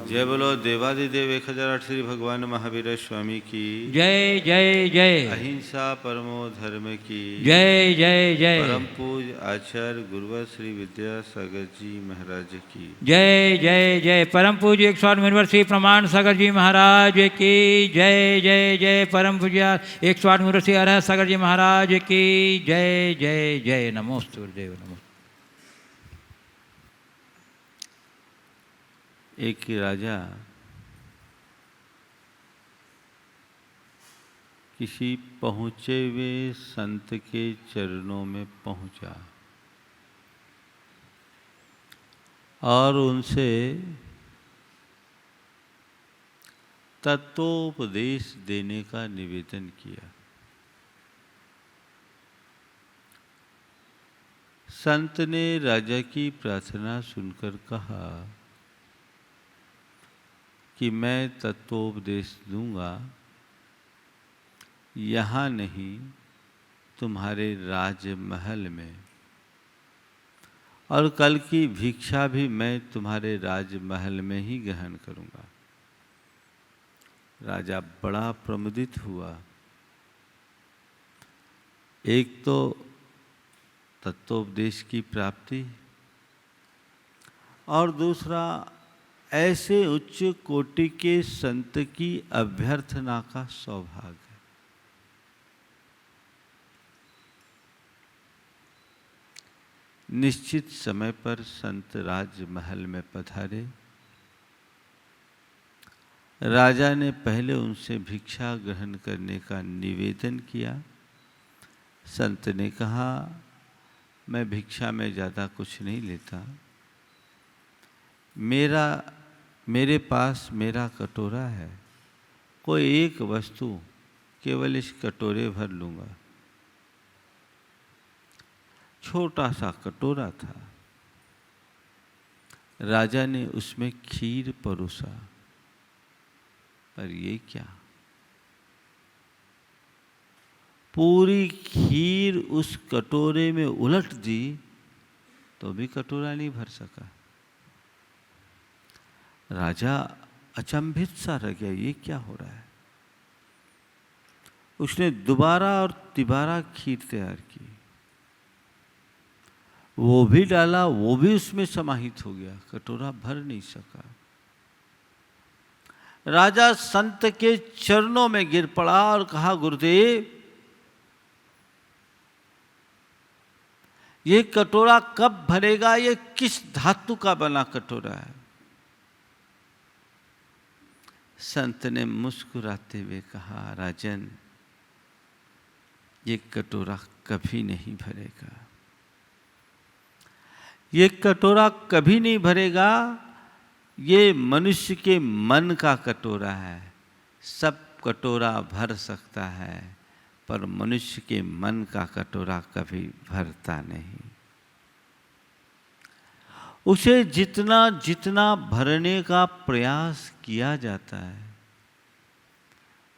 जय बोलो देवादिदेव 1008 श्री भगवान महावीर स्वामी की जय जय जय। अहिंसा परमो धर्म की जय जय जय। परम पूज आचार्य गुरुवर श्री विद्यासागर जी महाराज की जय जय जय। परम पूज्य 108 श्री प्रमाण सागर जी महाराज की जय जय जय। परम पूज्य 108 श्री अरह सागर जी महाराज की जय जय जय। नमोस्तु गुरुदेव नमो। एक राजा किसी पहुँचे हुए संत के चरणों में पहुँचा और उनसे तत्वोपदेश देने का निवेदन किया। संत ने राजा की प्रार्थना सुनकर कहा कि मैं तत्वोपदेश दूंगा, यहाँ नहीं तुम्हारे राजमहल में, और कल की भिक्षा भी मैं तुम्हारे राजमहल में ही ग्रहण करूंगा। राजा बड़ा प्रमुदित हुआ। एक तो तत्वोपदेश की प्राप्ति और दूसरा ऐसे उच्च कोटि के संत की अभ्यर्थना का सौभाग्य। निश्चित समय पर संत राजमहल में पधारे। राजा ने पहले उनसे भिक्षा ग्रहण करने का निवेदन किया। संत ने कहा, मैं भिक्षा में ज़्यादा कुछ नहीं लेता, मेरे पास मेरा कटोरा है, कोई एक वस्तु केवल इस कटोरे भर लूँगा। छोटा सा कटोरा था। राजा ने उसमें खीर परोसा, पर ये क्या, पूरी खीर उस कटोरे में उलट दी तो भी कटोरा नहीं भर सका। राजा अचंभित सा रह गया, ये क्या हो रहा है। उसने दोबारा और तिबारा खीर तैयार की, वो भी डाला, वो भी उसमें समाहित हो गया, कटोरा भर नहीं सका। राजा संत के चरणों में गिर पड़ा और कहा, गुरुदेव, ये कटोरा कब भरेगा, ये किस धातु का बना कटोरा है। संत ने मुस्कुराते हुए कहा, राजन, ये कटोरा कभी नहीं भरेगा, ये कटोरा कभी नहीं भरेगा। ये मनुष्य के मन का कटोरा है। सब कटोरा भर सकता है, पर मनुष्य के मन का कटोरा कभी भरता नहीं। उसे जितना जितना भरने का प्रयास किया जाता है,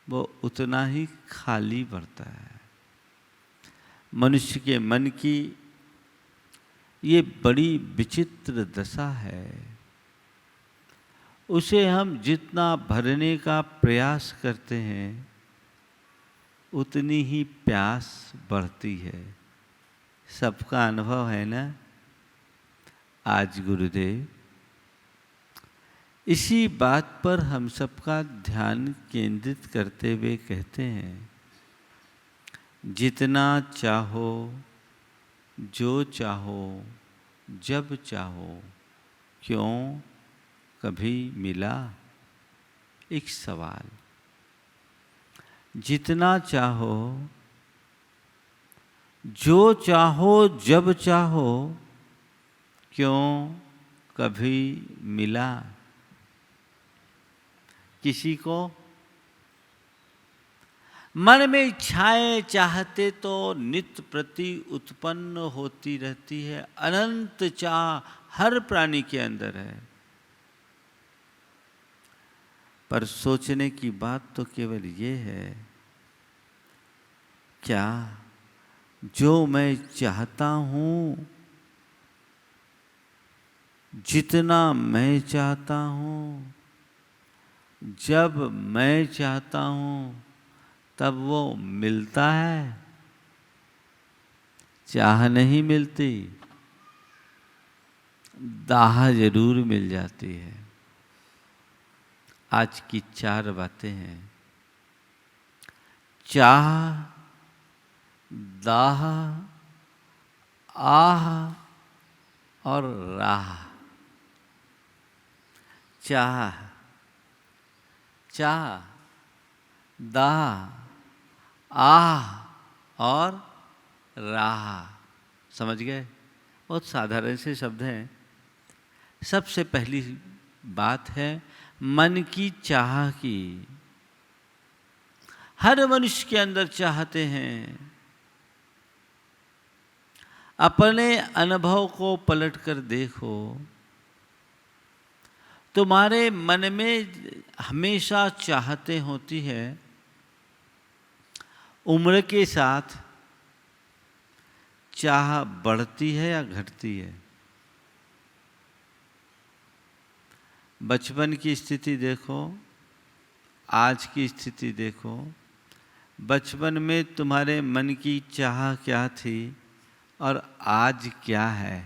वो उतना ही खाली बढ़ता है। मनुष्य के मन की ये बड़ी विचित्र दशा है। उसे हम जितना भरने का प्रयास करते हैं, उतनी ही प्यास बढ़ती है। सबका अनुभव है ना। आज गुरुदेव इसी बात पर हम सबका ध्यान केंद्रित करते हुए कहते हैं, जितना चाहो, जो चाहो, जब चाहो, क्यों कभी मिला। एक सवाल, जितना चाहो, जो चाहो, जब चाहो, क्यों कभी मिला। किसी को मन में इच्छाएं चाहते तो नित्य प्रति उत्पन्न होती रहती है। अनंत चाह हर प्राणी के अंदर है, पर सोचने की बात तो केवल ये है, क्या जो मैं चाहता हूँ, जितना मैं चाहता हूँ, जब मैं चाहता हूँ तब वो मिलता है, चाह नहीं मिलती, दाह जरूर मिल जाती है। आज की 4 बातें हैं: चाह, दाह, आह और राह। चाह, चाह, दाह, आह और राह। समझ गए? बहुत साधारण से शब्द हैं। सबसे पहली बात है मन की चाह की। हर मनुष्य के अंदर चाहते हैं। अपने अनुभव को पलट कर देखो, तुम्हारे मन में हमेशा चाहते होती है। उम्र के साथ चाह बढ़ती है या घटती है? बचपन की स्थिति देखो, आज की स्थिति देखो। बचपन में तुम्हारे मन की चाह क्या थी और आज क्या है?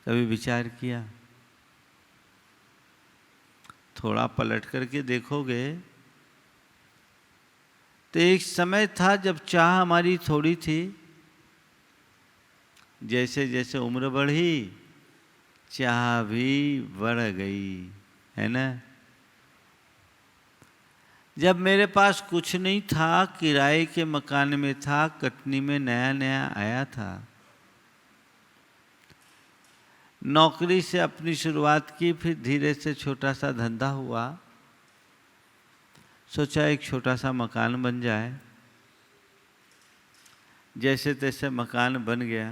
कभी विचार किया? थोड़ा पलट करके देखोगे तो एक समय था जब चाह हमारी थोड़ी थी। जैसे जैसे उम्र बढ़ी, चाह भी बढ़ गई, है ना? जब मेरे पास कुछ नहीं था, किराए के मकान में था, कटनी में नया नया आया था, नौकरी से अपनी शुरुआत की, फिर धीरे से छोटा सा धंधा हुआ। सोचा एक छोटा सा मकान बन जाए। जैसे तैसे मकान बन गया।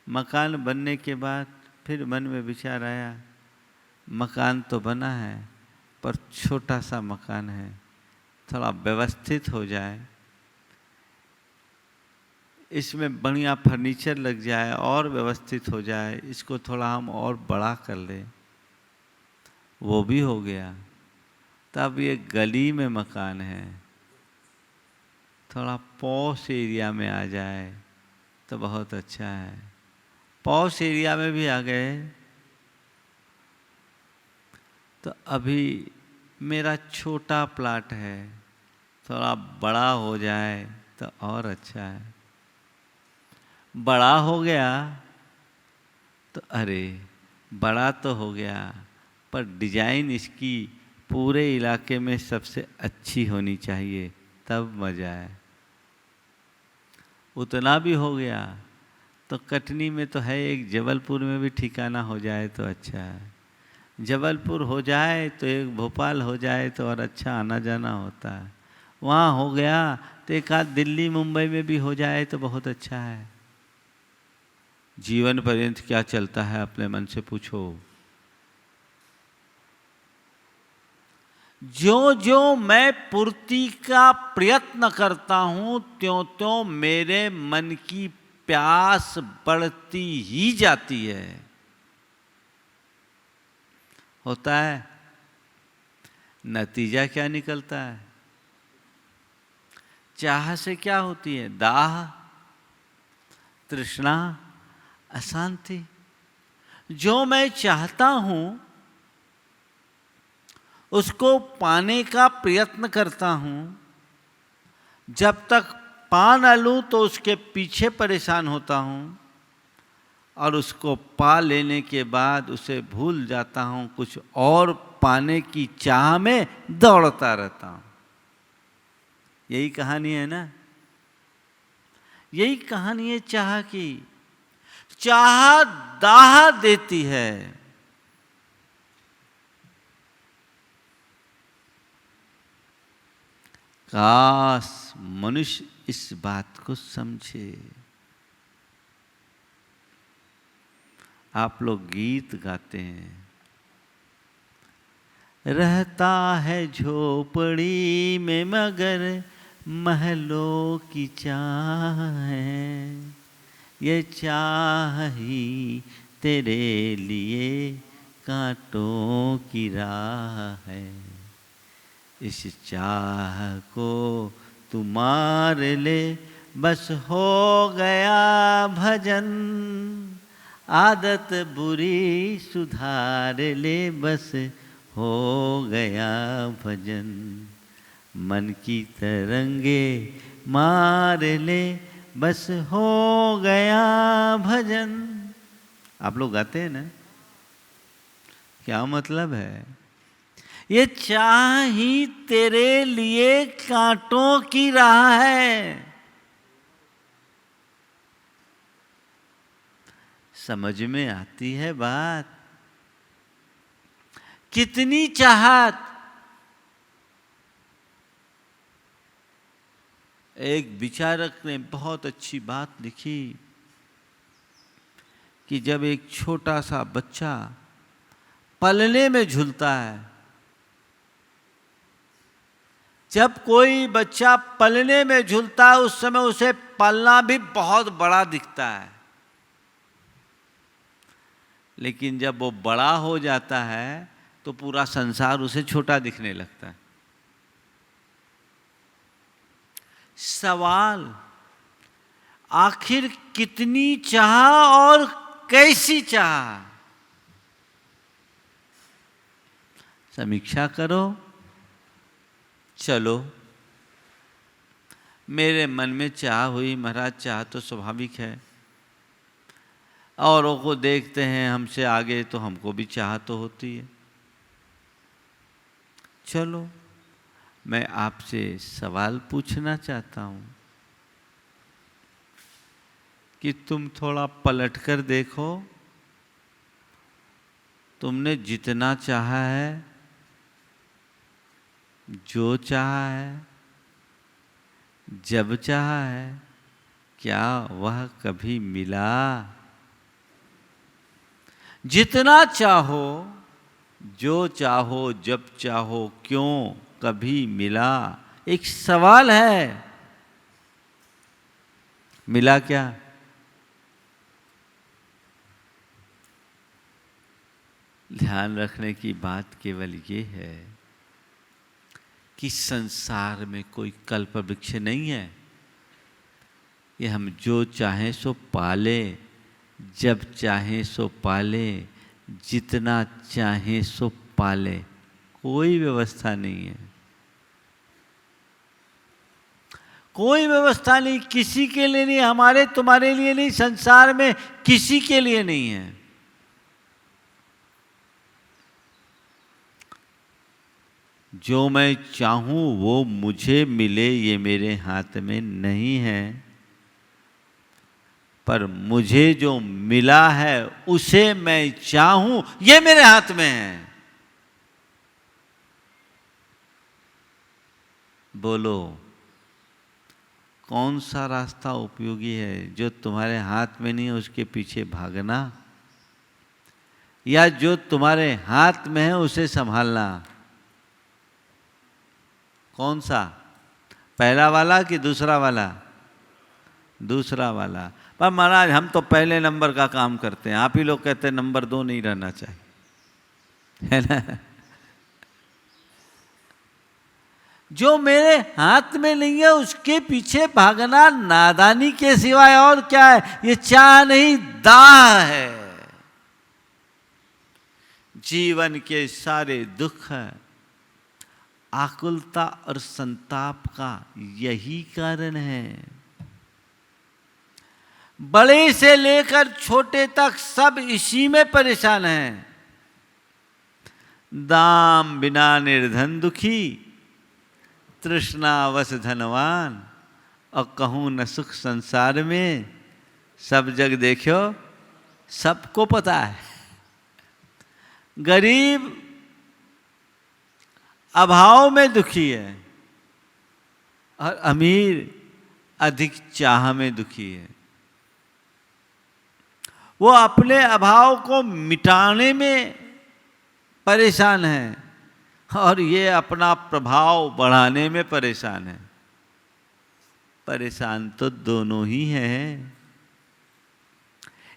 मकान बनने के बाद फिर मन में विचार आया, मकान तो बना है पर छोटा सा मकान है, थोड़ा व्यवस्थित हो जाए, इसमें बढ़िया फर्नीचर लग जाए और व्यवस्थित हो जाए, इसको थोड़ा हम और बड़ा कर लें। वो भी हो गया। तब ये गली में मकान है, थोड़ा पॉश एरिया में आ जाए तो बहुत अच्छा है। पॉश एरिया में भी आ गए तो अभी मेरा छोटा प्लाट है, थोड़ा बड़ा हो जाए तो और अच्छा है। बड़ा हो गया तो अरे बड़ा तो हो गया पर डिजाइन इसकी पूरे इलाके में सबसे अच्छी होनी चाहिए, तब मजा है। उतना भी हो गया तो कटनी में तो है एक, जबलपुर में भी ठिकाना हो जाए तो अच्छा है। जबलपुर हो जाए तो एक भोपाल हो जाए तो और अच्छा आना जाना होता है। वहाँ हो गया तो एक आध दिल्ली मुंबई में भी हो जाए तो बहुत अच्छा है। जीवन पर्यंत क्या चलता है अपने मन से पूछो। जो जो मैं पूर्ति का प्रयत्न करता हूं त्यों त्यों मेरे मन की प्यास बढ़ती ही जाती है। होता है। नतीजा क्या निकलता है? चाह से क्या होती है? दाह, तृष्णा, अशांति। जो मैं चाहता हूं उसको पाने का प्रयत्न करता हूं, जब तक पा न लूं तो उसके पीछे परेशान होता हूं और उसको पा लेने के बाद उसे भूल जाता हूं, कुछ और पाने की चाह में दौड़ता रहता हूं। यही कहानी है ना? यही कहानी है चाह की। चाह दाह देती है। काश मनुष्य इस बात को समझे। आप लोग गीत गाते हैं, रहता है झोपड़ी में मगर महलों की चाह है, ये चाह ही तेरे लिए कांटों की राह है। इस चाह को तू मार ले, बस हो गया भजन। आदत बुरी सुधार ले, बस हो गया भजन। मन की तरंगे मार ले, बस हो गया भजन। आप लोग गाते हैं ना, क्या मतलब है? ये चाह ही तेरे लिए कांटों की राह है। समझ में आती है बात? कितनी चाहत। एक विचारक ने बहुत अच्छी बात लिखी कि जब एक छोटा सा बच्चा पलने में झूलता है, जब कोई बच्चा पलने में झूलता है उस समय उसे पलना भी बहुत बड़ा दिखता है, लेकिन जब वो बड़ा हो जाता है तो पूरा संसार उसे छोटा दिखने लगता है। सवाल, आखिर कितनी चाह और कैसी चाह? समीक्षा करो। चलो, मेरे मन में चाह हुई महाराज, चाह तो स्वाभाविक है, औरों को देखते हैं हमसे आगे तो हमको भी चाह तो होती है। चलो, मैं आपसे सवाल पूछना चाहता हूं कि तुम थोड़ा पलट कर देखो, तुमने जितना चाहा है, जो चाहा है, जब चाहा है, क्या वह कभी मिला? जितना चाहो, जो चाहो, जब चाहो, क्यों कभी मिला? एक सवाल है, मिला क्या? ध्यान रखने की बात केवल ये है कि संसार में कोई कल्प वृक्ष नहीं है। ये हम जो चाहें सो पाले, जब चाहें सो पाले, जितना चाहें सो पाले, कोई व्यवस्था नहीं है। कोई व्यवस्था नहीं, किसी के लिए नहीं, हमारे तुम्हारे लिए नहीं, संसार में किसी के लिए नहीं है। जो मैं चाहूं वो मुझे मिले, ये मेरे हाथ में नहीं है, पर मुझे जो मिला है उसे मैं चाहूं, ये मेरे हाथ में है। बोलो, कौन सा रास्ता उपयोगी है? जो तुम्हारे हाथ में नहीं है उसके पीछे भागना, या जो तुम्हारे हाथ में है उसे संभालना? कौन सा? पहला वाला कि दूसरा वाला? दूसरा वाला। पर महाराज हम तो पहले नंबर का काम करते हैं, आप ही लोग कहते हैं नंबर 2 नहीं रहना चाहिए, है ना? जो मेरे हाथ में नहीं है उसके पीछे भागना नादानी के सिवाय और क्या है? ये चाह नहीं, दाह है। जीवन के सारे दुख, आकुलता और संताप का यही कारण है। बड़े से लेकर छोटे तक सब इसी में परेशान हैं। दाम बिना निर्धन दुखी, तृष्णावश धनवान, और कहूं न सुख संसार में। सब जग देखो, सबको पता है। गरीब अभाव में दुखी है और अमीर अधिक चाह में दुखी है। वो अपने अभाव को मिटाने में परेशान है और ये अपना प्रभाव बढ़ाने में परेशान है। परेशान तो दोनों ही हैं।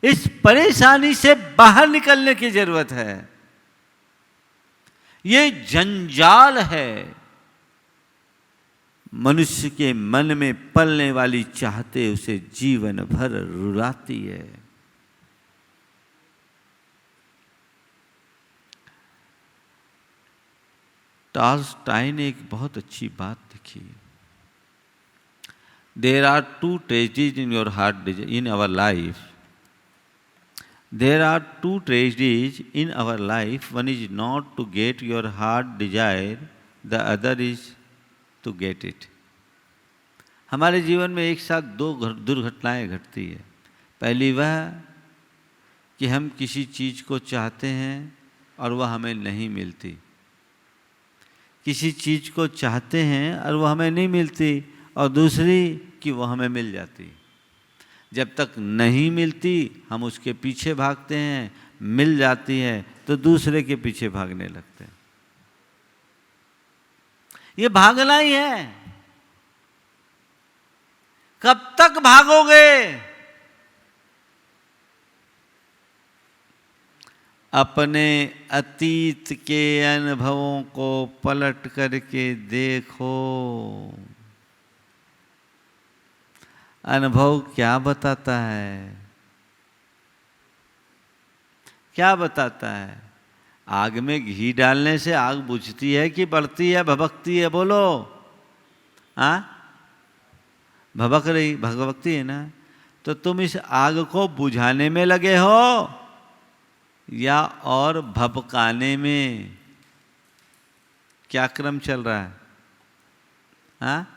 इस परेशानी से बाहर निकलने की जरूरत है। ये जंजाल है, मनुष्य के मन में पलने वाली चाहते उसे जीवन भर रुलाती है। टॉल्स्टॉय ने एक बहुत अच्छी बात लिखी। There are two tragedies in your heart in our life. There are two tragedies in our life. One is not to get your heart desire. The other is to get it. हमारे जीवन में एक साथ दो दुर्घटनाएं घटती है। पहली वह कि हम किसी चीज़ को चाहते हैं और वह हमें नहीं मिलती। किसी चीज़ को चाहते हैं और वह हमें नहीं मिलती, और दूसरी कि वो हमें मिल जाती। जब तक नहीं मिलती हम उसके पीछे भागते हैं, मिल जाती है तो दूसरे के पीछे भागने लगते हैं। ये भागना ही है। कब तक भागोगे? अपने अतीत के अनुभवों को पलट करके देखो। अनुभव क्या बताता है? क्या बताता है? आग में घी डालने से आग बुझती है कि बढ़ती है, भभकती है? बोलो। हाँ, भभक रही, भभकती है ना। तो तुम इस आग को बुझाने में लगे हो या और भभकाने में? क्या क्रम चल रहा है? हाँ,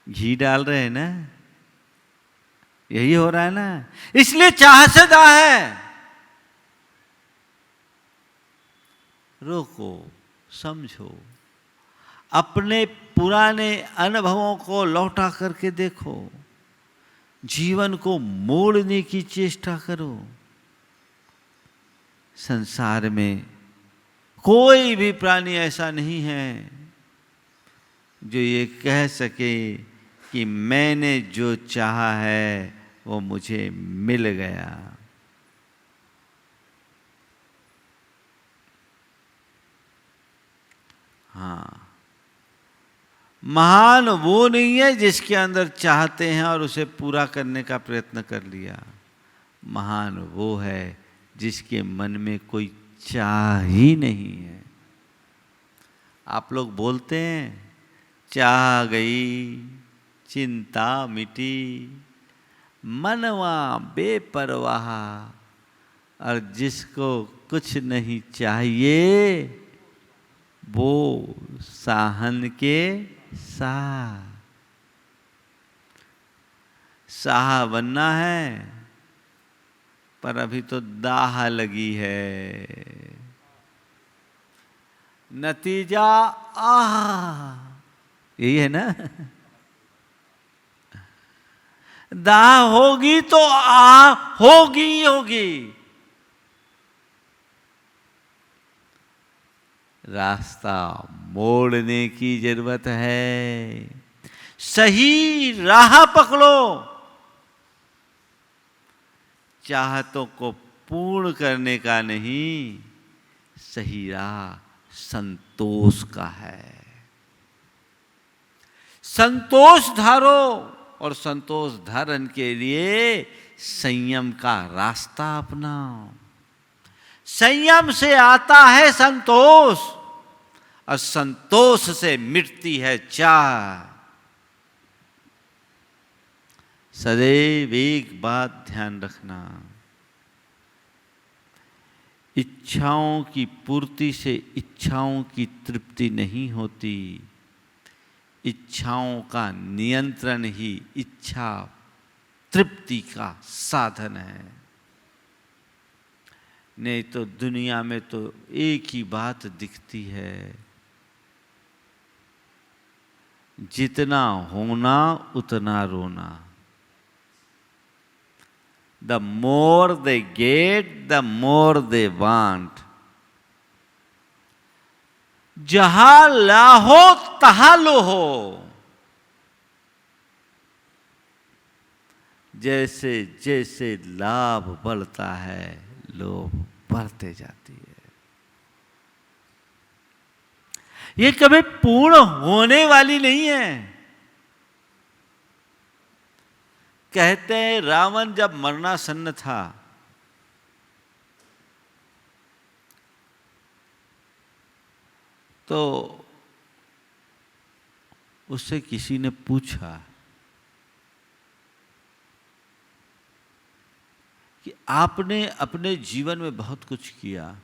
घी डाल रहे हैं ना, यही हो रहा है ना। इसलिए चाह से दाह है। रोको, समझो, अपने पुराने अनुभवों को लौटा करके देखो, जीवन को मोड़ने की चेष्टा करो। संसार में कोई भी प्राणी ऐसा नहीं है जो ये कह सके कि मैंने जो चाहा है वो मुझे मिल गया। हाँ, महान वो नहीं है जिसके अंदर चाहते हैं और उसे पूरा करने का प्रयत्न कर लिया। महान वो है जिसके मन में कोई चाह ही नहीं है। आप लोग बोलते हैं चाह गई, चिंता मिटी, मनवा बेपरवाह, और जिसको कुछ नहीं चाहिए वो साहन के साह बनना है, पर अभी तो दाह लगी है। नतीजा आह, यही है ना। दाह होगी तो आह होगी ही होगी। रास्ता मोड़ने की जरूरत है। सही राह पकड़ो। चाहतों को पूर्ण करने का नहीं, सही राह संतोष का है। संतोष धारो, और संतोष धारण के लिए संयम का रास्ता अपनाओ। संयम से आता है संतोष, और संतोष से मिटती है चाह। सदैव एक बात ध्यान रखना, इच्छाओं की पूर्ति से इच्छाओं की तृप्ति नहीं होती। इच्छाओं का नियंत्रण ही इच्छा तृप्ति का साधन है। नहीं तो दुनिया में तो एक ही बात दिखती है, जितना होना उतना रोना। The more they get, the more they want. जहां लाहो तहां लो हो। जैसे जैसे लाभ बढ़ता है, लोभ बढ़ते जाती है। ये कभी पूर्ण होने वाली नहीं है। कहते हैं रावण जब मरणासन्न था तो उससे किसी ने पूछा कि आपने अपने जीवन में बहुत कुछ किया,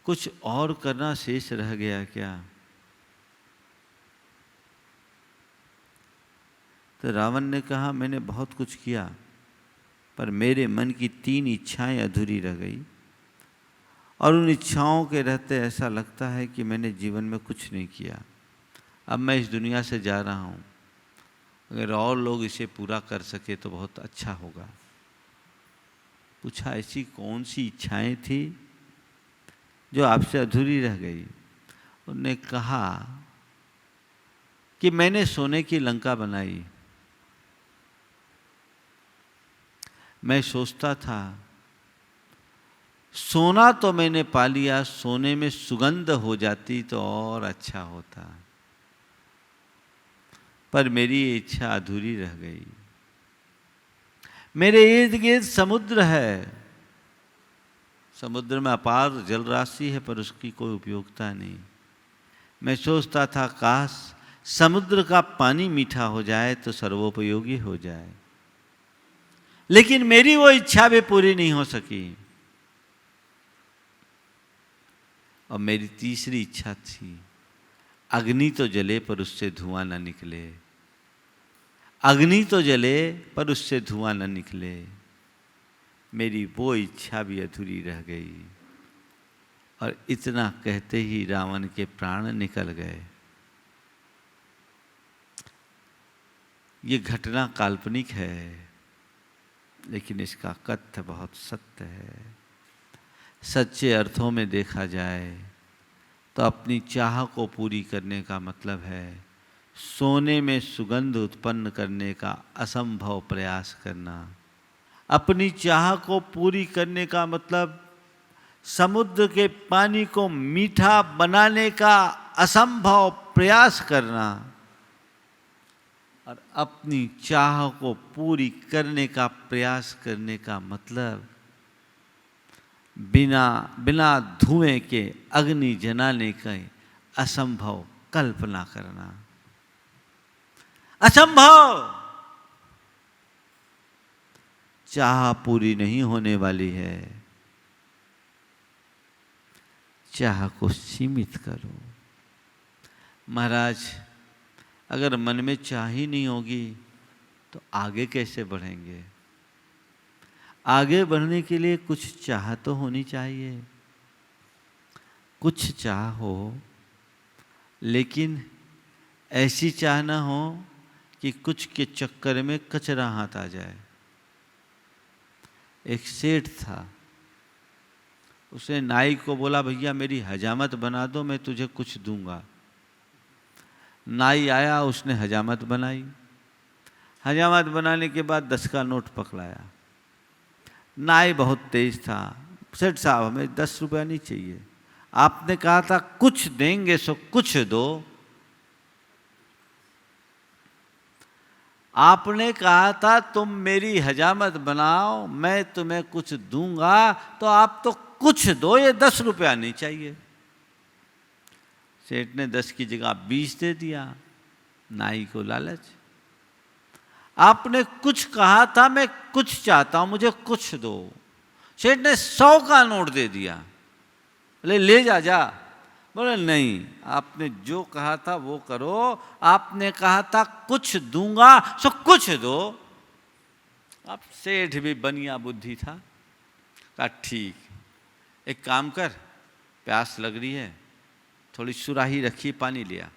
कुछ और करना शेष रह गया क्या? तो रावण ने कहा मैंने बहुत कुछ किया, पर मेरे मन की 3 इच्छाएं अधूरी रह गई, और उन इच्छाओं के रहते ऐसा लगता है कि मैंने जीवन में कुछ नहीं किया। अब मैं इस दुनिया से जा रहा हूँ, अगर और लोग इसे पूरा कर सके तो बहुत अच्छा होगा। पूछा ऐसी कौन सी इच्छाएं थी जो आपसे अधूरी रह गई? उन्होंने कहा कि मैंने सोने की लंका बनाई। मैं सोचता था सोना तो मैंने पा लिया, सोने में सुगंध हो जाती तो और अच्छा होता, पर मेरी ये इच्छा अधूरी रह गई। मेरे इर्द गिर्द समुद्र है, समुद्र में अपार जल राशि है, पर उसकी कोई उपयोगिता नहीं। मैं सोचता था काश समुद्र का पानी मीठा हो जाए तो सर्वोपयोगी हो जाए, लेकिन मेरी वो इच्छा भी पूरी नहीं हो सकी। और मेरी तीसरी इच्छा थी अग्नि तो जले पर उससे धुआं न निकले, अग्नि तो जले पर उससे धुआं न निकले। मेरी वो इच्छा भी अधूरी रह गई। और इतना कहते ही रावण के प्राण निकल गए। ये घटना काल्पनिक है, लेकिन इसका कथ्य बहुत सत्य है। सच्चे अर्थों में देखा जाए तो अपनी चाह को पूरी करने का मतलब है सोने में सुगंध उत्पन्न करने का असंभव प्रयास करना। अपनी चाह को पूरी करने का मतलब समुद्र के पानी को मीठा बनाने का असंभव प्रयास करना। और अपनी चाह को पूरी करने का प्रयास करने का मतलब बिना धुएं के अग्नि जलाने का असंभव कल्पना करना। असंभव। चाह पूरी नहीं होने वाली है। चाह को सीमित करो। महाराज, अगर मन में चाह ही नहीं होगी तो आगे कैसे बढ़ेंगे? आगे बढ़ने के लिए कुछ चाह तो होनी चाहिए। कुछ चाह हो, लेकिन ऐसी चाह ना हो कि कुछ के चक्कर में कचरा हाथ आ जाए। एक सेठ था, उसने नाई को बोला भैया मेरी हजामत बना दो, मैं तुझे कुछ दूंगा। नाई आया, उसने हजामत बनाई। हजामत बनाने के बाद 10 का नोट पकड़ाया। नाई बहुत तेज था। सेठ साहब हमें 10 रुपया नहीं चाहिए, आपने कहा था कुछ देंगे सो कुछ दो। आपने कहा था तुम मेरी हजामत बनाओ, मैं तुम्हें कुछ दूंगा, तो आप तो कुछ दो, ये 10 रुपया नहीं चाहिए। सेठ ने 10 की जगह 20 दे दिया। नाई को लालच। आपने कुछ कहा था मैं कुछ चाहता हूं, मुझे कुछ दो। सेठ ने 100 का नोट दे दिया। बोले ले जा जा। बोले नहीं, आपने जो कहा था वो करो। आपने कहा था कुछ दूंगा सो कुछ दो। अब सेठ भी बनिया बुद्धि था। कहा ठीक, एक काम कर, प्यास लग रही है, थोड़ी सुराही रखी, पानी लिया।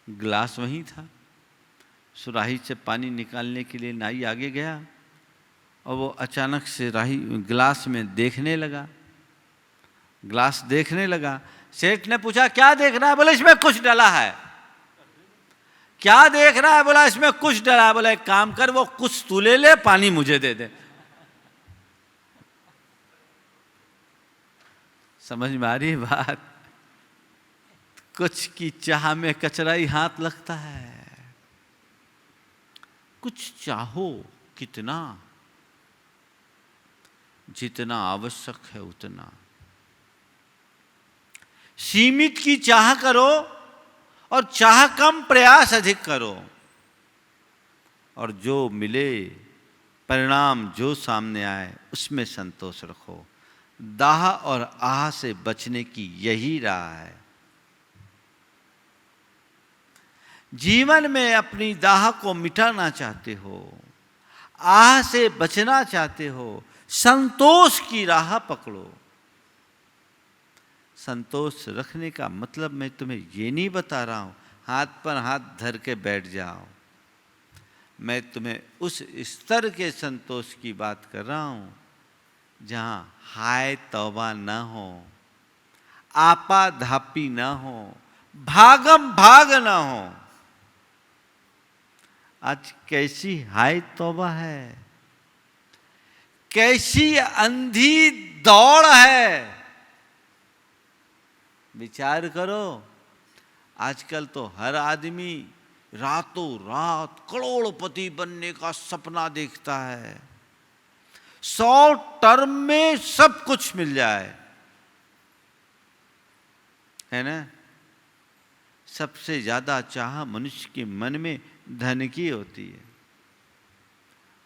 गिलास वहीं था। सुराही से पानी निकालने के लिए नाई आगे गया और वो अचानक से गिलास में देखने लगा। गिलास देखने लगा। सेठ ने पूछा क्या देख रहा है? बोले इसमें कुछ डला है। क्या देख रहा है? बोला इसमें कुछ डला है। बोला एक काम कर, वो कुछ तू ले ले, पानी मुझे दे दे। समझ में आ रही है बात? कुछ की चाह में कचरा ही हाथ लगता है। कुछ चाहो कितना, जितना आवश्यक है उतना। सीमित की चाह करो और चाह कम, प्रयास अधिक करो, और जो मिले परिणाम जो सामने आए उसमें संतोष रखो। दाह और आह से बचने की यही राह है। जीवन में अपनी दाह को मिटाना चाहते हो, आह से बचना चाहते हो, संतोष की राह पकड़ो। संतोष रखने का मतलब मैं तुम्हें ये नहीं बता रहा हूं हाथ पर हाथ धर के बैठ जाओ। मैं तुम्हें उस स्तर के संतोष की बात कर रहा हूं जहां हाय तौबा न हो, आपा धापी न हो, भागम भाग न हो। आज कैसी हाय तौबा है, कैसी अंधी दौड़ है। विचार करो, आजकल तो हर आदमी रातों रात करोड़पति बनने का सपना देखता है, 100 टर्म में सब कुछ मिल जाए, है ना? सबसे ज्यादा चाह मनुष्य के मन में धन की होती है,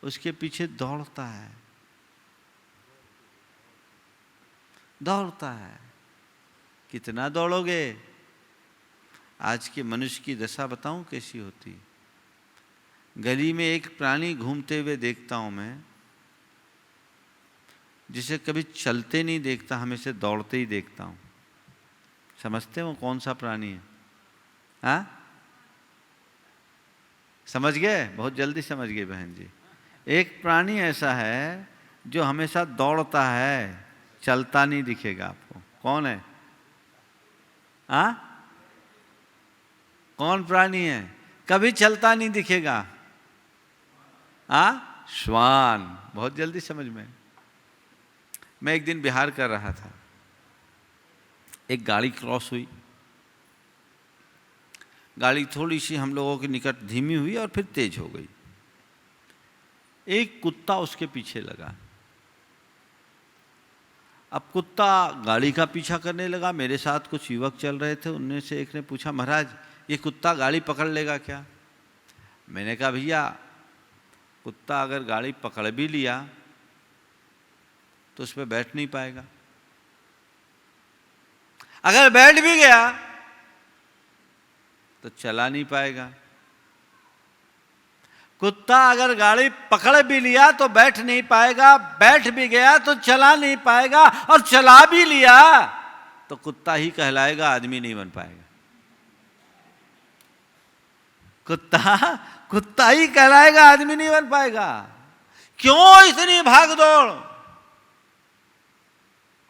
उसके पीछे दौड़ता है, दौड़ता है। कितना दौड़ोगे? आज के मनुष्य की दशा बताऊं कैसी होती। गली में एक प्राणी घूमते हुए देखता हूं मैं, जिसे कभी चलते नहीं देखता, हमेशा दौड़ते ही देखता हूं। समझते हो कौन सा प्राणी है? हाँ, समझ गए? बहुत जल्दी समझ गए बहन जी। एक प्राणी ऐसा है जो हमेशा दौड़ता है, चलता नहीं दिखेगा आपको। कौन है? हाँ, कौन प्राणी है? कभी चलता नहीं दिखेगा। हाँ, श्वान। बहुत जल्दी समझ में। मैं एक दिन बिहार कर रहा था, एक गाड़ी क्रॉस हुई, गाड़ी थोड़ी सी हम लोगों के निकट धीमी हुई और फिर तेज हो गई। एक कुत्ता उसके पीछे लगा। अब कुत्ता गाड़ी का पीछा करने लगा। मेरे साथ कुछ युवक चल रहे थे, उनमें से एक ने पूछा, महाराज ये कुत्ता गाड़ी पकड़ लेगा क्या? मैंने कहा भैया, कुत्ता अगर गाड़ी पकड़ भी लिया तो उस पर बैठ नहीं पाएगा, अगर बैठ भी गया तो चला नहीं पाएगा। कुत्ता अगर गाड़ी पकड़ भी लिया तो बैठ नहीं पाएगा, बैठ भी गया तो चला नहीं पाएगा, और चला भी लिया तो कुत्ता ही कहलाएगा, आदमी नहीं बन पाएगा। कुत्ता ही कहलाएगा, आदमी नहीं बन पाएगा। क्यों इतनी भाग दौड़?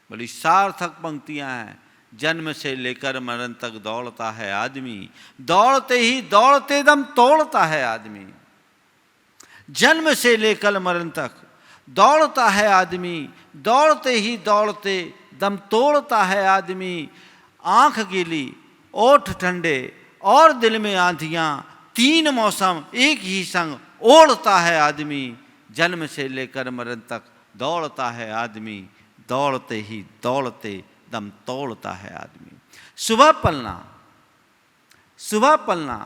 बड़ी सार्थक पंक्तियां हैं। जन्म से लेकर मरण तक दौड़ता है आदमी, दौड़ते ही दौड़ते दम तोड़ता है आदमी। जन्म से लेकर मरण तक दौड़ता है आदमी, दौड़ते ही दौड़ते दम तोड़ता है आदमी। आंख गीली, ओठ ठंडे और दिल में आंधियां, 3 मौसम एक ही संग ओढ़ता है आदमी। जन्म से लेकर मरण तक दौड़ता है आदमी, दौड़ते ही दौड़ते दम तोड़ता है आदमी। सुबह पलना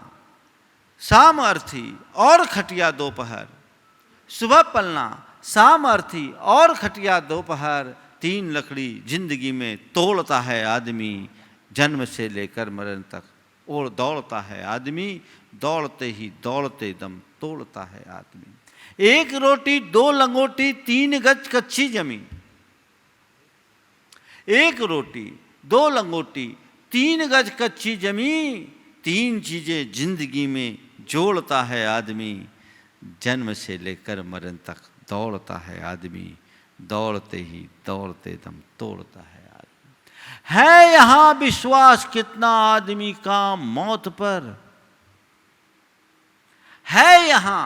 शाम अर्थी और खटिया दोपहर। सुबह पलना शाम अर्थी और खटिया दोपहर, 3 लकड़ी जिंदगी में तोड़ता है आदमी। जन्म से लेकर मरण तक और दौड़ता है आदमी, दौड़ते ही दौड़ते दम तोड़ता है आदमी। 1 रोटी 2 लंगोटी 3 गज कच्ची जमीन। 1 रोटी 2 लंगोटी 3 गज कच्ची जमीन, 3 चीजें जिंदगी में जोड़ता है आदमी। जन्म से लेकर मरण तक दौड़ता है आदमी, दौड़ते ही दौड़ते दम तोड़ता है आदमी। है यहां विश्वास कितना आदमी का मौत पर, है यहां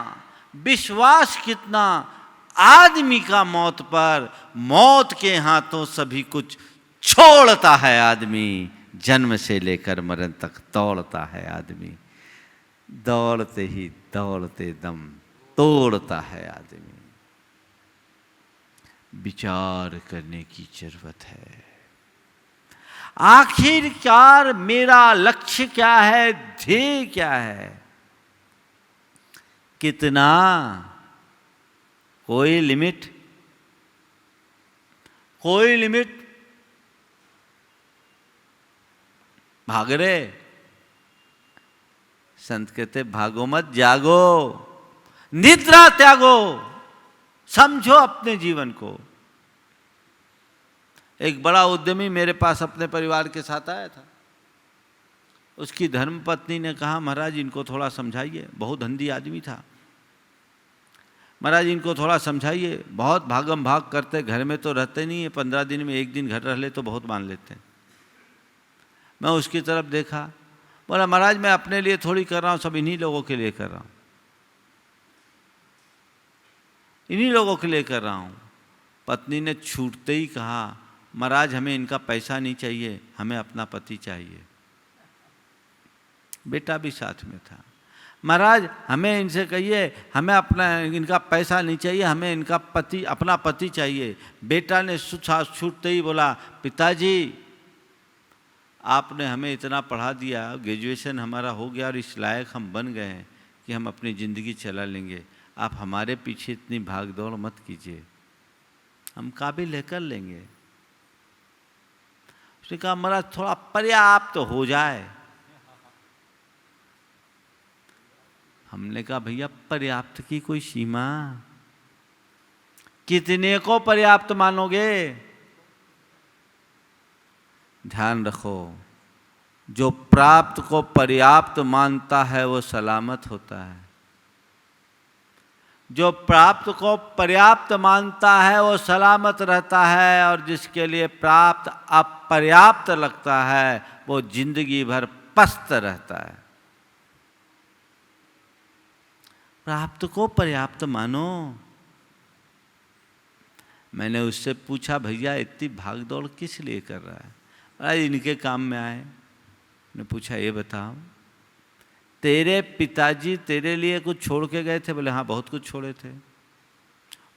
विश्वास कितना आदमी का मौत पर। मौत के हाथों सभी कुछ छोड़ता है आदमी, जन्म से लेकर मरण तक दौड़ता है आदमी, दौड़ते ही दौड़ते दम तोड़ता है आदमी। विचार करने की जरूरत है, आखिरकार मेरा लक्ष्य क्या है, ध्येय क्या है, कितना, कोई लिमिट, कोई लिमिट, भाग रहे। संत कहते भागो मत, जागो, निद्रा त्यागो, समझो अपने जीवन को। एक बड़ा उद्यमी मेरे पास अपने परिवार के साथ आया था। उसकी धर्मपत्नी ने कहा महाराज इनको थोड़ा समझाइए, बहुत धंधी आदमी था, महाराज इनको थोड़ा समझाइए, बहुत भागम भाग करते, घर में तो रहते नहीं है, 15 दिन में एक दिन घर रह ले तो बहुत मान लेते हैं। मैं उसकी तरफ देखा, बोला महाराज मैं अपने लिए थोड़ी कर रहा हूँ, सब इन्हीं लोगों के लिए कर रहा हूँ, इन्हीं लोगों के लिए कर रहा हूँ। पत्नी ने छूटते ही कहा महाराज हमें इनका पैसा नहीं चाहिए, हमें अपना पति चाहिए। बेटा भी साथ में था। महाराज हमें इनसे कहिए हमें अपना इनका पैसा नहीं चाहिए, हमें इनका पति, अपना पति चाहिए। बेटा ने छूटते ही बोला पिताजी आपने हमें इतना पढ़ा दिया, ग्रेजुएशन हमारा हो गया और इस लायक हम बन गए हैं कि हम अपनी ज़िंदगी चला लेंगे, आप हमारे पीछे इतनी भाग दौड़ मत कीजिए, हम काबिल है कर लेंगे। उसने कहा महाराज थोड़ा पर्याप्त तो हो जाए। हमने कहा भैया पर्याप्त की कोई सीमा, कितने को पर्याप्त मानोगे? ध्यान रखो, जो प्राप्त को पर्याप्त मानता है वो सलामत होता है, जो प्राप्त को पर्याप्त मानता है वो सलामत रहता है, और जिसके लिए प्राप्त अपर्याप्त लगता है वो जिंदगी भर पस्त रहता है। प्राप्त को पर्याप्त मानो। मैंने उससे पूछा भैया इतनी भाग दौड़ किस लिए कर रहा है? अरे इनके काम में आए। ने पूछा ये बताओ तेरे पिताजी तेरे लिए कुछ छोड़ के गए थे? बोले हाँ बहुत कुछ छोड़े थे।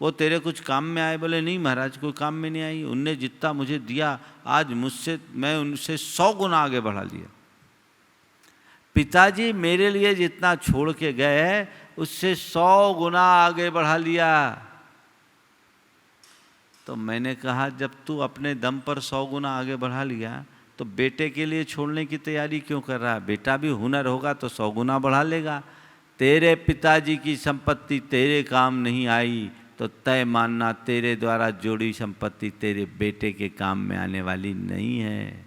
वो तेरे कुछ काम में आए? बोले नहीं महाराज कोई काम में नहीं आई, उनने जितना मुझे दिया आज मुझसे मैं उनसे 100 गुना आगे बढ़ा लिया। पिताजी मेरे लिए जितना छोड़ के गए उससे 100 गुना आगे बढ़ा लिया। तो मैंने कहा जब तू अपने दम पर 100 गुना आगे बढ़ा लिया तो बेटे के लिए छोड़ने की तैयारी क्यों कर रहा है? बेटा भी हुनर होगा तो 100 गुना बढ़ा लेगा। तेरे पिताजी की संपत्ति तेरे काम नहीं आई तो तय मानना तेरे द्वारा जोड़ी संपत्ति तेरे बेटे के काम में आने वाली नहीं है।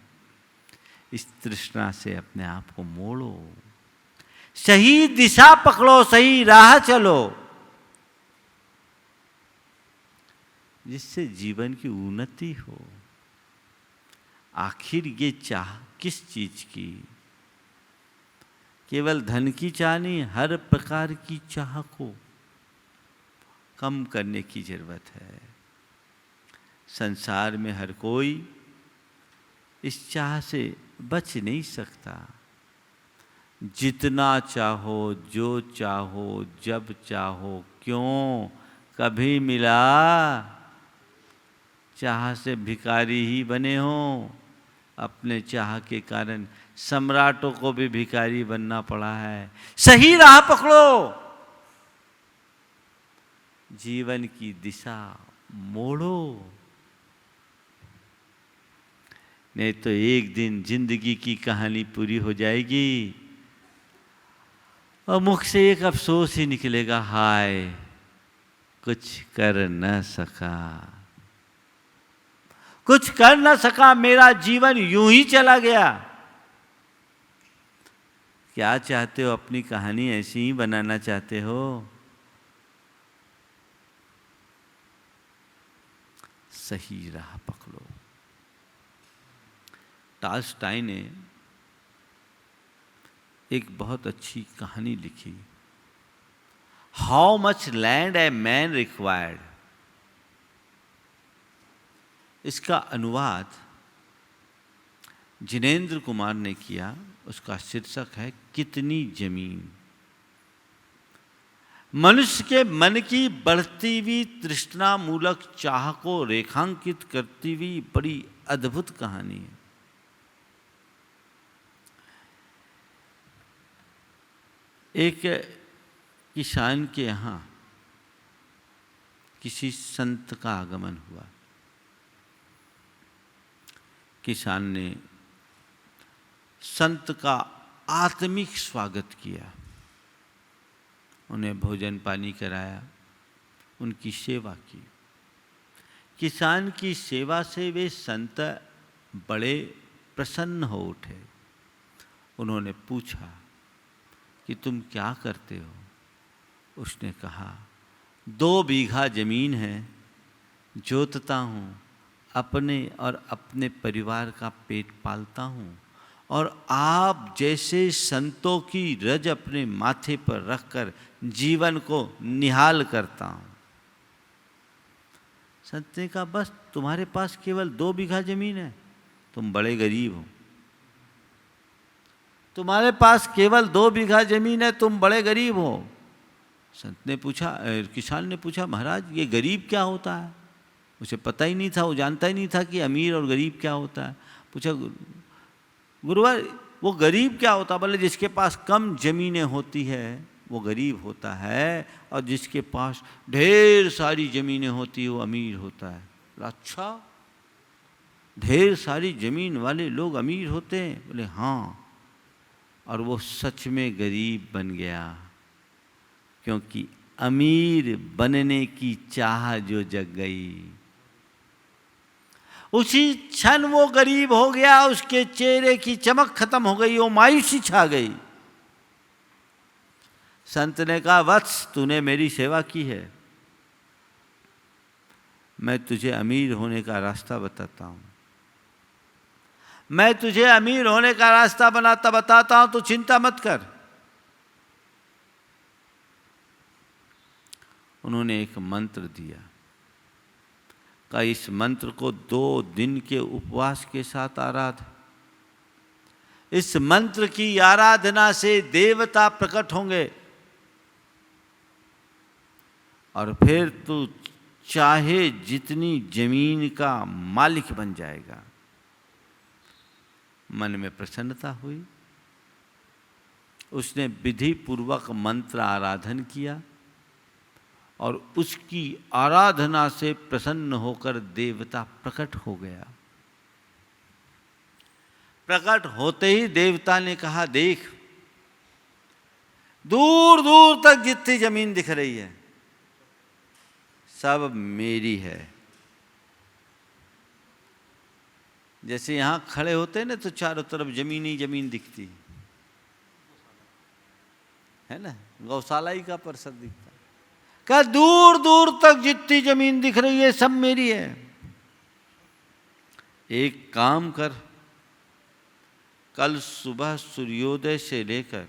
इस तृष्णा से अपने आप को मोड़ो, सही दिशा पकड़ो, सही राह चलो, जिससे जीवन की उन्नति हो। आखिर ये चाह किस चीज की? केवल धन की चाह नहीं, हर प्रकार की चाह को कम करने की जरूरत है। संसार में हर कोई इस चाह से बच नहीं सकता। जितना चाहो, जो चाहो, जब चाहो, क्यों कभी मिला? चाह से भिखारी ही बने हो। अपने चाह के कारण सम्राटों को भी भिखारी बनना पड़ा है। सही राह पकड़ो, जीवन की दिशा मोड़ो, नहीं तो एक दिन जिंदगी की कहानी पूरी हो जाएगी और मुख से एक अफसोस ही निकलेगा, हाय कुछ कर न सका, कुछ कर न सका, मेरा जीवन यूं ही चला गया। क्या चाहते हो? अपनी कहानी ऐसी ही बनाना चाहते हो? सही राह पकड़ो। टॉल्स्टॉय ने एक बहुत अच्छी कहानी लिखी, how much land a man required. इसका अनुवाद जिनेंद्र कुमार ने किया। उसका शीर्षक है कितनी जमीन। मनुष्य के मन की बढ़ती हुई तृष्णा मूलक चाह को रेखांकित करती हुई बड़ी अद्भुत कहानी है। एक किसान के यहाँ किसी संत का आगमन हुआ। किसान ने संत का आत्मिक स्वागत किया, उन्हें भोजन पानी कराया, उनकी सेवा की। किसान की सेवा से वे संत बड़े प्रसन्न हो उठे। उन्होंने पूछा कि तुम क्या करते हो? उसने कहा 2 बीघा जमीन है, जोतता हूँ, अपने और अपने परिवार का पेट पालता हूँ और आप जैसे संतों की रज अपने माथे पर रखकर जीवन को निहाल करता हूँ। संत ने कहा बस तुम्हारे पास केवल 2 बीघा जमीन है, तुम बड़े गरीब हो। तुम्हारे पास केवल 2 बीघा जमीन है, तुम बड़े गरीब हो। संत ने पूछा, किसान ने पूछा महाराज ये गरीब क्या होता है? उसे पता ही नहीं था, वो जानता ही नहीं था कि अमीर और गरीब क्या होता है। पूछा गुरुवर वो गरीब क्या होता? बोले जिसके पास कम जमीनें होती है वो गरीब होता है, और जिसके पास ढेर सारी जमीनें होती है वो अमीर होता है। अच्छा, ढेर सारी जमीन वाले लोग अमीर होते हैं? बोले हाँ। और वो सच में गरीब बन गया, क्योंकि अमीर बनने की चाह जो जग गई, उसी क्षण वो गरीब हो गया। उसके चेहरे की चमक खत्म हो गई, वो मायूसी छा गई। संत ने कहा वत्स तूने मेरी सेवा की है, मैं तुझे अमीर होने का रास्ता बताता हूं। मैं तुझे अमीर होने का रास्ता बताता हूं, तो चिंता मत कर। उन्होंने एक मंत्र दिया, का इस मंत्र को 2 दिन के उपवास के साथ आराध। इस मंत्र की आराधना से देवता प्रकट होंगे और फिर तू चाहे जितनी जमीन का मालिक बन जाएगा। मन में प्रसन्नता हुई। उसने विधि पूर्वक मंत्र आराधन किया और उसकी आराधना से प्रसन्न होकर देवता प्रकट हो गया। प्रकट होते ही देवता ने कहा देख, दूर दूर तक जितनी जमीन दिख रही है सब मेरी है। जैसे यहां खड़े होते हैं ना तो चारों तरफ जमीन ही जमीन दिखती है ना, गौशाला ही का परिसर दिखता है। क्या दूर दूर तक जितनी जमीन दिख रही है सब मेरी है। एक काम कर, कल सुबह सूर्योदय से लेकर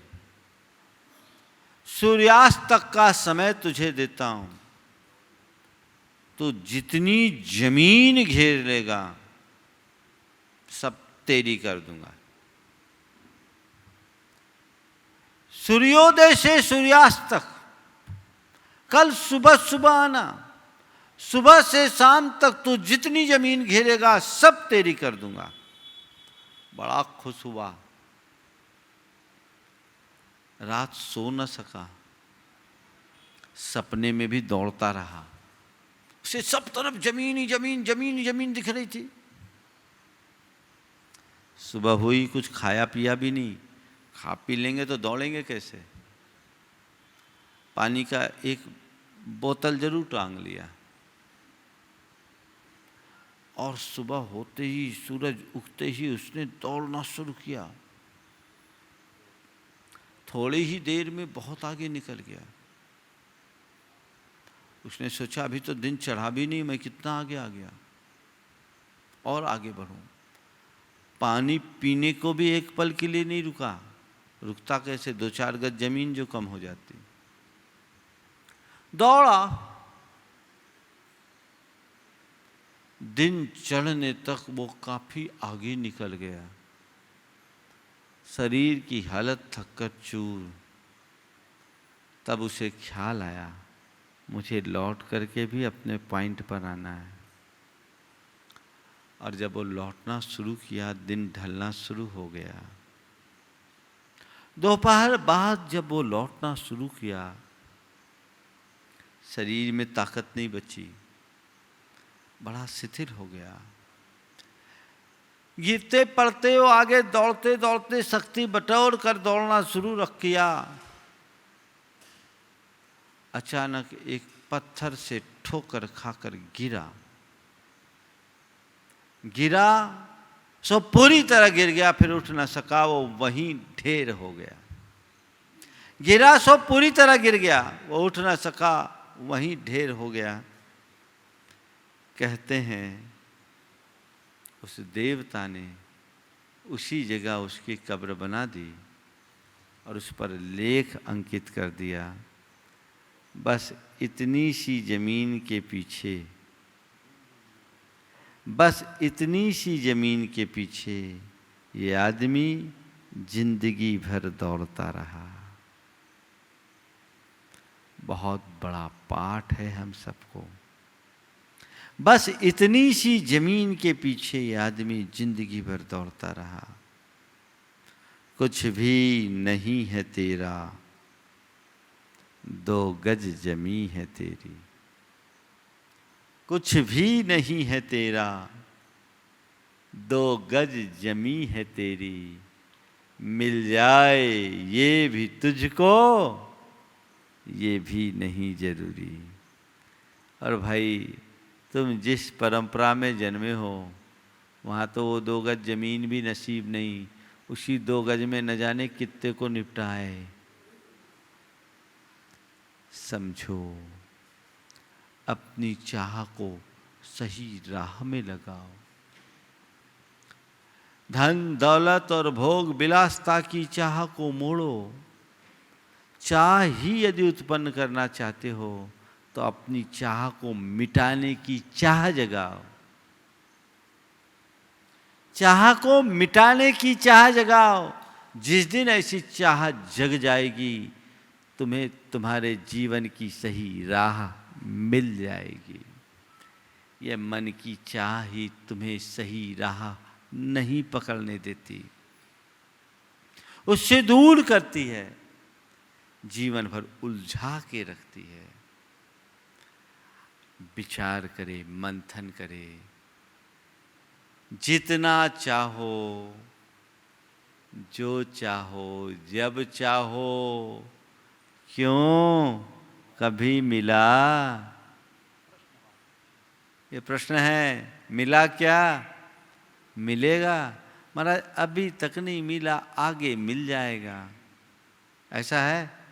सूर्यास्त तक का समय तुझे देता हूं, तो जितनी जमीन घेर लेगा सब तेरी कर दूंगा। सूर्योदय से सूर्यास्त तक, कल सुबह सुबह आना, सुबह से शाम तक तू जितनी जमीन घेरेगा सब तेरी कर दूंगा। बड़ा खुश हुआ, रात सो न सका, सपने में भी दौड़ता रहा। उसे सब तरफ जमीन ही जमीन, जमीन ही जमीन दिख रही थी। सुबह हुई, कुछ खाया पिया भी नहीं। खा पी लेंगे तो दौड़ेंगे कैसे? पानी का एक बोतल जरूर टांग लिया और सुबह होते ही, सूरज उगते ही उसने दौड़ना शुरू किया। थोड़ी ही देर में बहुत आगे निकल गया। उसने सोचा अभी तो दिन चढ़ा भी नहीं, मैं कितना आगे आ गया, और आगे बढ़ूं। पानी पीने को भी एक पल के लिए नहीं रुका। रुकता कैसे? 2-4 गज जमीन जो कम हो जाती। दौड़ा, दिन चढ़ने तक वो काफी आगे निकल गया। शरीर की हालत थककर चूर। तब उसे ख्याल आया, मुझे लौट करके भी अपने पॉइंट पर आना है। और जब वो लौटना शुरू किया, दिन ढलना शुरू हो गया। दोपहर बाद जब वो लौटना शुरू किया, शरीर में ताकत नहीं बची, बड़ा शिथिल हो गया। गिरते पड़ते वो आगे दौड़ते दौड़ते शक्ति बटोर कर दौड़ना शुरू रख किया। अचानक एक पत्थर से ठोकर खाकर गिरा सो पूरी तरह गिर गया, फिर उठ न सका, वो वहीं ढेर हो गया। गिरा सो पूरी तरह गिर गया, वो उठ न सका, वहीं ढेर हो गया। कहते हैं उस देवता ने उसी जगह उसकी कब्र बना दी और उस पर लेख अंकित कर दिया, बस इतनी सी जमीन के पीछे, बस इतनी सी जमीन के पीछे ये आदमी जिंदगी भर दौड़ता रहा। बहुत बड़ा पाठ है हम सबको। बस इतनी सी जमीन के पीछे ये आदमी जिंदगी भर दौड़ता रहा। कुछ भी नहीं है तेरा, 2 गज जमी है तेरी। कुछ भी नहीं है तेरा, 2 गज जमी है तेरी। मिल जाए ये भी तुझको, ये भी नहीं जरूरी। और भाई तुम जिस परंपरा में जन्मे हो, वहाँ तो वो 2 गज जमीन भी नसीब नहीं, उसी 2 गज में न जाने कितने को निपटाए। समझो, अपनी चाह को सही राह में लगाओ। धन दौलत और भोग विलासता की चाह को मोड़ो। चाह ही यदि उत्पन्न करना चाहते हो तो अपनी चाह को मिटाने की चाह जगाओ। चाह को मिटाने की चाह जगाओ। जिस दिन ऐसी चाह जग जाएगी, तुम्हें तुम्हारे जीवन की सही राह मिल जाएगी। यह मन की चाह ही तुम्हें सही राह नहीं पकड़ने देती, उससे दूर करती है, जीवन भर उलझा के रखती है। विचार करे, मंथन करे, जितना चाहो, जो चाहो, जब चाहो, क्यों कभी मिला? ये प्रश्न है। मिला क्या? मिलेगा। महाराज अभी तक नहीं मिला, आगे मिल जाएगा, ऐसा है?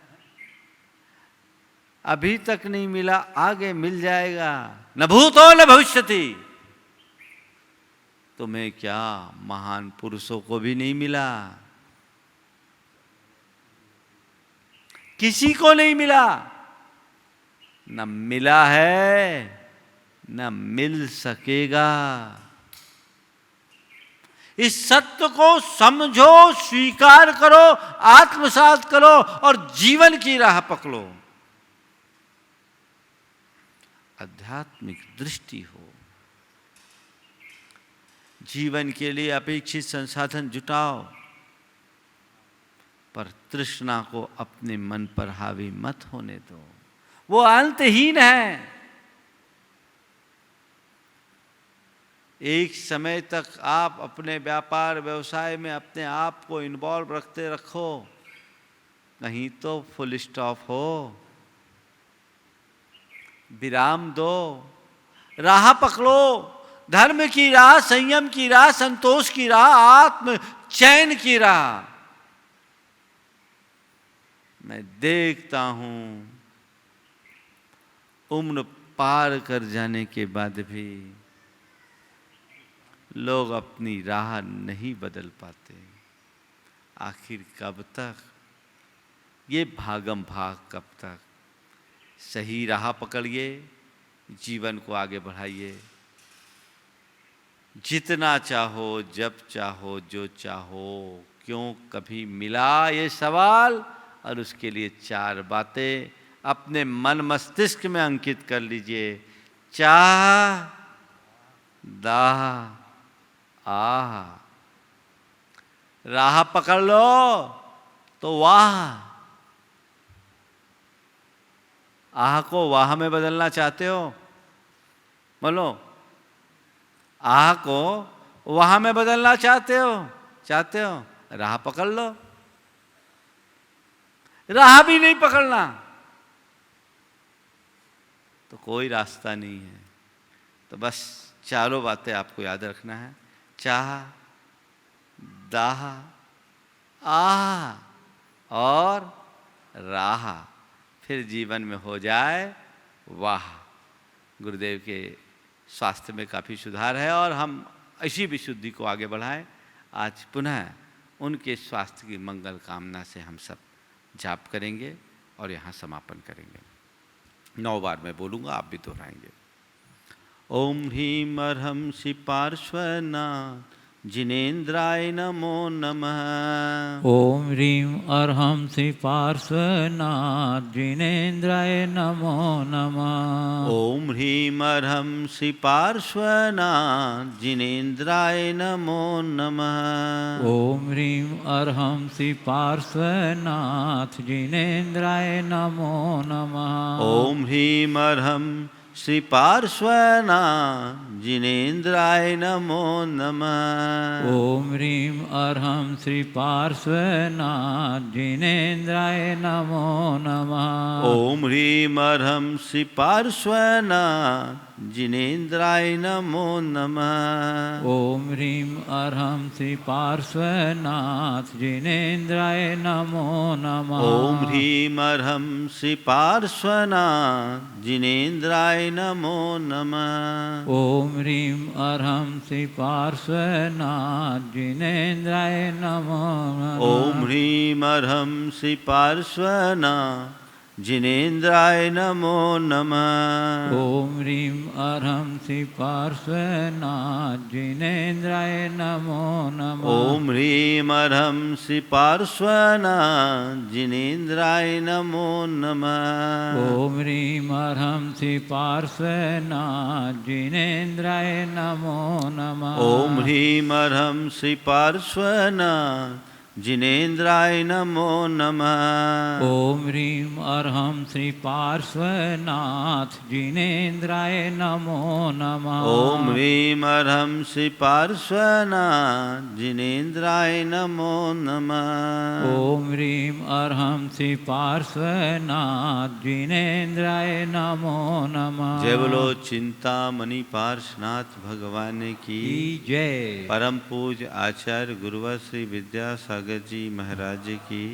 अभी तक नहीं मिला, आगे मिल जाएगा। न भूतो न भविष्यति। तुम्हें क्या, महान पुरुषों को भी नहीं मिला, किसी को नहीं मिला, न मिला है न मिल सकेगा। इस सत्य को समझो, स्वीकार करो, आत्मसात करो और जीवन की राह पकड़ो। आध्यात्मिक दृष्टि हो। जीवन के लिए अपेक्षित संसाधन जुटाओ, पर तृष्णा को अपने मन पर हावी मत होने दो। वो अंतहीन है। एक समय तक आप अपने व्यापार व्यवसाय में अपने आप को इन्वॉल्व रखते रखो, कहीं तो फुल स्टॉप हो, विराम दो, राह पकड़ो। धर्म की राह, संयम की राह, संतोष की राह, आत्म चैन की राह। मैं देखता हूं उम्र पार कर जाने के बाद भी लोग अपनी राह नहीं बदल पाते। आखिर कब तक ये भागम भाग? कब तक? सही राह पकड़िए, जीवन को आगे बढ़ाइए। जितना चाहो, जब चाहो, जो चाहो, क्यों कभी मिला ये सवाल, और उसके लिए 4 बातें अपने मन मस्तिष्क में अंकित कर लीजिए। चाह, दाह, आह। राह पकड़ लो तो वाह, आह को वाह में बदलना चाहते हो, बोलो। आह को वाह में बदलना चाहते हो, राह पकड़ लो। राह भी नहीं पकड़ना तो कोई रास्ता नहीं है। तो बस 4 बातें आपको याद रखना है। चाह, दाह, आह और राह, फिर जीवन में हो जाए वाह। गुरुदेव के स्वास्थ्य में काफ़ी सुधार है और हम इसी विशुद्धि को आगे बढ़ाएं। आज पुनः उनके स्वास्थ्य की मंगल कामना से हम सब जाप करेंगे और यहाँ समापन करेंगे। 9 बार मैं बोलूँगा, आप भी दोहराएंगे। ओम ह्रीं अर्हंसि पार्श्वनाथ जिनेन्द्राय नमो नमः। ओम ह्रीं अर्हंसि पार्श्वनाथ जिनेन्द्राय नमो नमः। ओम ह्रीं अर्हंसि पार्श्वनाथ जिनेन्द्राय नमो नमः। ओम ह्रीं अर्हंसि पार्श्वनाथ जिनेन्द्राय नमो नमः। ओम ह्रीं अर्हंसि पार्श्वनाथ जिनेन्द्राय नमो नमः। ओम ह्रीं अर्हंसि पार्श्वनाथ जिनेन्द्राय नमो नमः। ओम ह्रीं अर्हंसि पार्श्वनाथ जिनेन्द्राय नमो नमः। ओम ह्रीं अर्हंसि पार्श्वनाथ जिनेन्द्राय नमो नमः। ओम ह्रीं अर्हंसि पार्श्वनाथ जिनेन्द्राय नमो नमः। ओम ह्रीं अर्हंसि पार्श्वनाथ जिनेन्द्राय नमो नमः। ओम ह्रीं अर्हंसि पार्श्वनाथ जिनेन्द्राय नमो नमः। ओम ह्रीं अर्हंसि पार्श्वनाथ जिनेन्द्राय नमो नमः। ओम ह्रीं अर्हंसि पार्श्वनाथ जिनेन्द्राय नमो नमः। ओम ह्रीं अर्हंसि पार्श्वनाथ जिनेन्द्राय नमो नमः। ओम ह्रीं अर्हंसि पार्श्वनाथ जिनेन्द्राय नमो नमः। ओम ह्रीं अर्हंसि पार्श्वनाथ जिनेन्द्राय नमो नमः। ओम ह्रीं अर्हंसि पार्श्वनाथ जिनेन्द्राय नमो नमः। ओम ह्रीं अर्हंसि पार्श्वनाथ जिनेन्द्राय नमो नमः। जय बोलो चिंतामणि पार्श्वनाथ भगवान की जय। परम पूज्य आचार्य गुरुवर श्री विद्यासागर जी महाराज की